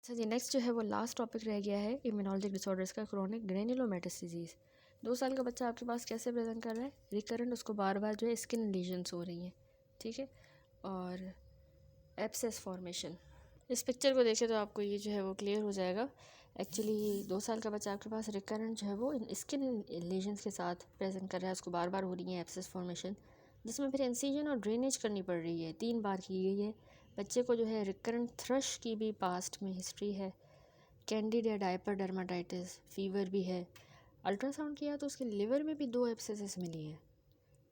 अच्छा जी, नेक्स्ट जो है वो लास्ट टॉपिक रह गया है इम्यूनोलॉजिक डिसऑर्डर्स का, क्रोनिक ग्रेन्युलोमेटस डिजीज़। 2 साल का बच्चा आपके पास कैसे प्रेजेंट कर रहा है? रिकरेंट, उसको बार बार जो है स्किन लीजन्स हो रही हैं, ठीक है, और एब्सेस फॉर्मेशन। इस पिक्चर को देखें तो आपको ये जो है वो क्लियर हो जाएगा। एक्चुअली 2 साल का बच्चा आपके पास रिकरेंट जो है वो स्किन लीजन्स के साथ प्रेजेंट कर रहा है, उसको बार बार हो रही है एब्सेस फॉर्मेशन, जिसमें फिर इंसिजन और ड्रेनेज करनी पड़ रही है, 3 बार की गई है। बच्चे को जो है रिकरेंट थ्रश की भी पास्ट में हिस्ट्री है, कैंडिड या डायपर डर्माटाइटिस, फीवर भी है। अल्ट्रासाउंड किया तो उसके लिवर में भी 2 एब्सेसेस मिली हैं।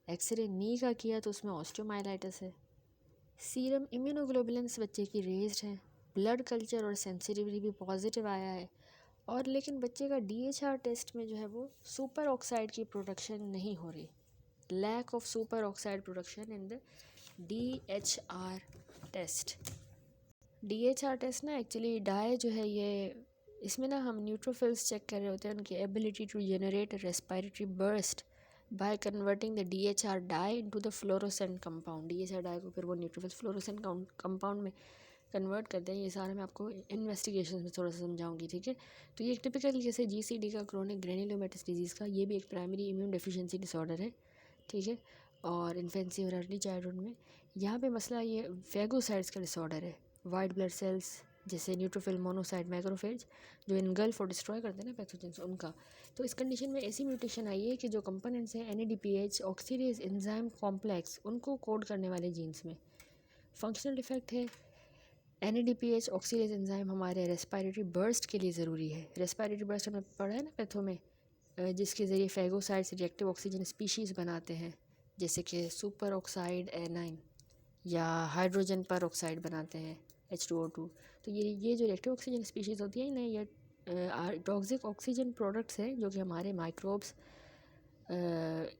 एक्सरे नी का किया तो उसमें ऑस्टियोमाइलाइटिस है। सीरम इम्यूनोग्लोबुलिन्स बच्चे की रेज्ड है। ब्लड कल्चर और सेंसिटिविटी भी पॉजिटिव आया है, और लेकिन बच्चे का DHR टेस्ट में जो है वो सुपर ऑक्साइड की प्रोडक्शन नहीं हो रही। Lack of super oxide production in the DHR test. DHR test ना एक्चुअली डाई जो है ये, इसमें ना हम न्यूट्रोफिल्स चेक कर रहे होते हैं, उनकी ability to generate respiratory burst by converting the DHR dye into the fluorescent compound. DHR dye को फिर वो न्यूट्रोफिल्स फ्लोरोसेंट कंपाउंड में कन्वर्ट करते हैं। ये सारा मैं आपको इन्वेस्टिगेशन में थोड़ा सा समझाऊंगी, ठीक है। तो ये एक टिपिकल जैसे GCD का, क्रोनिक ग्रेन्युलोमेटस डिजीज़ का, ये भी एक प्राइमरी इम्यून डेफिशिएंसी डिसऑर्डर है, ठीक है, और इन्फेंसी और अर्ली चाइल्डहुड में। यहाँ पे मसला ये फेगोसाइट्स का डिसऑर्डर है। वाइट ब्लड सेल्स जैसे न्यूट्रोफिल, मोनोसाइट, मैक्रोफेज जो इनगल्फ और डिस्ट्रॉय करते हैं ना पैथोजेंस, उनका। तो इस कंडीशन में ऐसी म्यूटेशन आई है कि जो कंपोनेंट्स हैं NADPH ऑक्सीडेज एंजाइम कॉम्प्लेक्स, उनको कोड करने वाले जीन्स में फंक्शनल डिफेक्ट है। NADPH ऑक्सीडेज एंजाइम हमारे रेस्पिरेटरी बर्स्ट के लिए ज़रूरी है। रेस्पिरेटरी बर्स्ट हमने पढ़ा है ना पैथो में, जिसके ज़रिए फेगोसाइट्स रिएक्टिव ऑक्सीजन स्पीशीज़ बनाते हैं, जैसे कि सुपर ऑक्साइड एनाइन या हाइड्रोजन पर ऑक्साइड बनाते हैं H2O2। तो ये जो रिएक्टिव ऑक्सीजन स्पीशीज़ होती है ना, ये टॉक्सिक ऑक्सीजन प्रोडक्ट्स हैं जो कि हमारे माइक्रोब्स,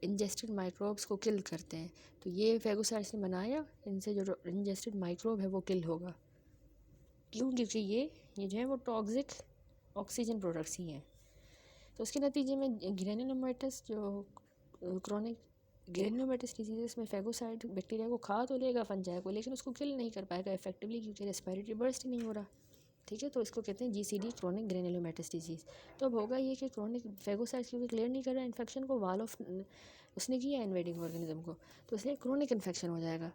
इंजेस्टेड माइक्रोब्स को किल करते हैं। तो ये फेगोसाइट्स ने बनाया, इनसे जो इंजेस्टेड माइक्रोब है वो किल होगा। क्यों? क्योंकि ये जो है वो टॉक्सिक ऑक्सीजन प्रोडक्ट्स ही हैं। तो उसके नतीजे में ग्रेन्युलोमेटस, जो क्रोनिक ग्रेन्युलोमेटस डिजीज़ में फेगोसाइट बैक्टीरिया को खा तो लेगा, फंजाई को, लेकिन उसको किल नहीं कर पाएगा इफेक्टिवली, क्योंकि रेस्पिरेटरी बर्स्ट ही नहीं हो रहा, ठीक है। तो इसको कहते हैं GCD, क्रोनिक ग्रेन्युलोमेटस डिजीज़। तो अब होगा ये कि क्रोनिक फेगोसाइट्स क्योंकि क्लियर नहीं कर रहा इन्फेक्शन को, वाल ऑफ उसने किया इन्वेडिंग ऑर्गेनिज्म को, तो इसलिए क्रोनिक इन्फेक्शन हो जाएगा।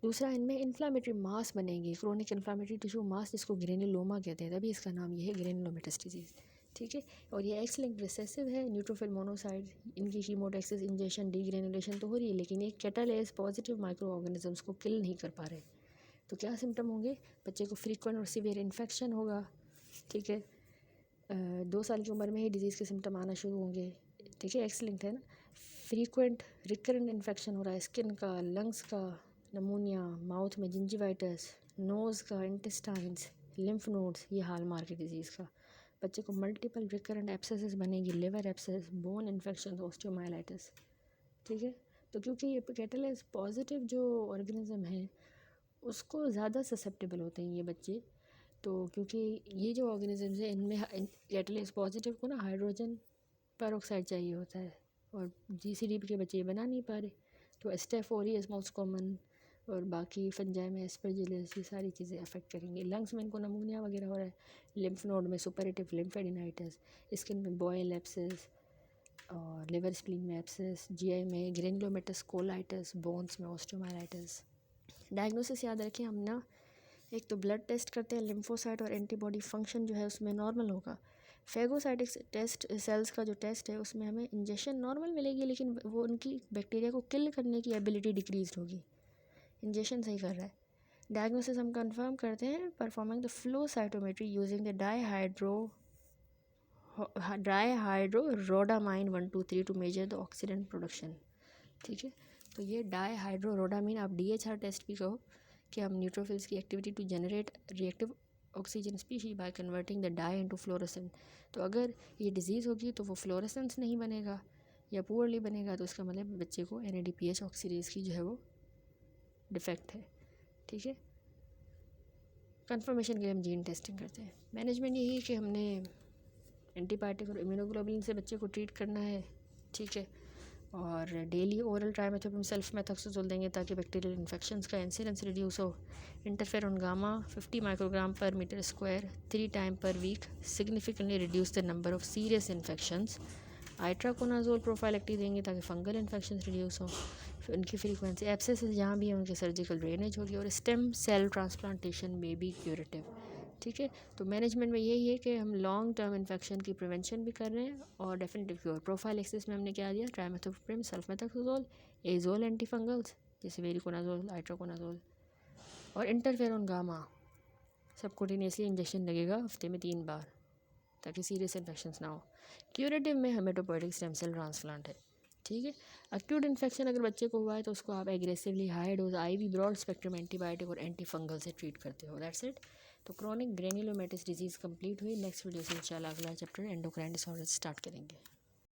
दूसरा, इनमें इन्फ्लामेटरी मास बनेगी, क्रोनिक इन्फ्लामेटरी टिश्यू मास, जिसको ग्रेन्युलोमा कहते हैं, तभी इसका नाम ये है ग्रेन्युलोमेटस डिजीज़, ठीक है। और ये एक्स लिंक्ड रिसेसिव है, न्यूट्रोफिल मोनोसाइट, इनकी कीमोटैक्सिस, इंजेक्शन, डीग्रेनुलेशन तो हो रही है, लेकिन ये कैटालेस पॉजिटिव माइक्रो ऑर्गेनिजम्स को किल नहीं कर पा रहे। तो क्या सिम्टम होंगे? बच्चे को फ्रीक्वेंट और सीवियर इन्फेक्शन होगा, ठीक है। 2 साल की उम्र में ही डिजीज़ के सिम्टम आना शुरू होंगे, ठीक है, एक्स लिंक्ड है ना। फ्रीक्वेंट रिकरेंट इन्फेक्शन हो रहा है स्किन का, लंग्स का, नमूनिया, माउथ में जिंजिवाइटिस, नोज़ का, इंटेस्टाइन्स, लिम्फ नोड्स, ये हाल मार्क है डिजीज़ का। बच्चे को मल्टीपल रिकरेंट एब्सेसेस बनेगी, liver abscess, bone infection, osteomyelitis, ठीक है। तो क्योंकि ये कैटालेस पॉजिटिव जो ऑर्गेनिज्म है उसको ज़्यादा ससेप्टेबल होते हैं ये बच्चे। तो क्योंकि ये जो ऑर्गेनिजम्स है इनमें कैटालेस पॉजिटिव को ना हाइड्रोजन पर ऑक्साइड चाहिए होता है, और GCD के बच्चे ये बना नहीं पा रहे। तो स्टेफ ओरियस मोस्ट कॉमन, और बाकी फंजाई में एस्परजिलस, ये सारी चीज़ें अफेक्ट करेंगी। लंग्स में इनको नमूनिया वगैरह हो रहा है, लिम्फ नोड में सुपरेटिव लिम्फेडिनाइटिस, स्किन में बॉयल एब्सेस, और लिवर स्प्लीन में एब्सेस, GI में ग्रेन्युलोमेटस कोलाइटिस, बोन्स में ऑस्टियोमाइलाइटिस। डायग्नोसिस याद रखें हम ना, एक तो ब्लड टेस्ट करते हैं, लिम्फोसाइट और एंटीबॉडी फंक्शन जो है उसमें नॉर्मल होगा। फेगोसाइटिक टेस्ट सेल्स का जो टेस्ट है उसमें हमें इंजेक्शन नॉर्मल मिलेगी, लेकिन वो उनकी बैक्टीरिया को किल करने की एबिलिटी डिक्रीज होगी। इंजेक्शन सही कर रहा है। डायग्नोसिस हम कंफर्म करते हैं performing the flow cytometry using the dihydrorhodamine 123 to measure the oxidant production, ठीक है। तो ये डाईहाइड्रोरोडामाइन, आप DHR टेस्ट भी कहो, कि हम न्यूट्रोफिल्स की activity to generate reactive oxygen species by converting the dye into fluorescent. तो अगर ये डिजीज़ होगी तो वो फ्लोरेसेंस नहीं बनेगा या पुअरली बनेगा, तो इसका मतलब बच्चे को NADPH ऑक्सीडेज की जो है वो डिफेक्ट है, ठीक है। कंफर्मेशन के लिए हम जीन टेस्टिंग करते हैं। मैनेजमेंट यही है कि हमने एंटीबायोटिक और इम्यूनोग्लोबुलिन से बच्चे को ट्रीट करना है, ठीक है, और daily oral trimethoprim sulfamethoxazole देंगे ताकि बैक्टीरियल इन्फेक्शंस का इंसिडेंस रिड्यूस हो। Interferon gamma 50 microgram per metre square 3 time per week significantly reduce the number of serious infections. Itraconazole prophylactic देंगे ताकि फंगल इन्फेक्शन रिड्यूस हो। फिर उनकी फ्रीक्वेंसी एब्सेस जहाँ भी है उनके सर्जिकल ड्रेनेज होगी। और स्टेम सेल ट्रांसप्लांटेशन में भी क्यूरेटिव। ठीक है, तो मैनेजमेंट में यही है कि हम लॉन्ग टर्म इन्फेक्शन की प्रिवेंशन भी कर रहे हैं और डेफिनेटिव क्योर। प्रोफाइलेक्सिस में हमने क्या दिया, ट्राइमेथोप्रिम, सल्फमेथोक्सोजोल, एजोल एंटीफंगल्स जैसे वेरिकोनाजोल, आइट्रोकोनाजोल, और इंटरफेरॉन गामा सबकुटेनियसली इंजेक्शन लगेगा हफ्ते में 3 बार ताकि सीरियस इन्फेक्शंस ना हो। क्यूरेटिव में हेमेटोपोइटिक स्टेम सेल ट्रांसप्लांट है। ठीक है, एक्यूट इन्फेक्शन अगर बच्चे को हुआ है तो उसको आप aggressively high dose IV broad spectrum antibiotic और एंटीफंगल से ट्रीट करते हो। That's it. तो क्रॉनिक ग्रेन्युलोमेटिस डिजीज़ कंप्लीट हुई। नेक्स्ट वीडियो से इंशाल्लाह अगला चैप्टर एंडोक्राइन डिसऑर्डर स्टार्ट करेंगे।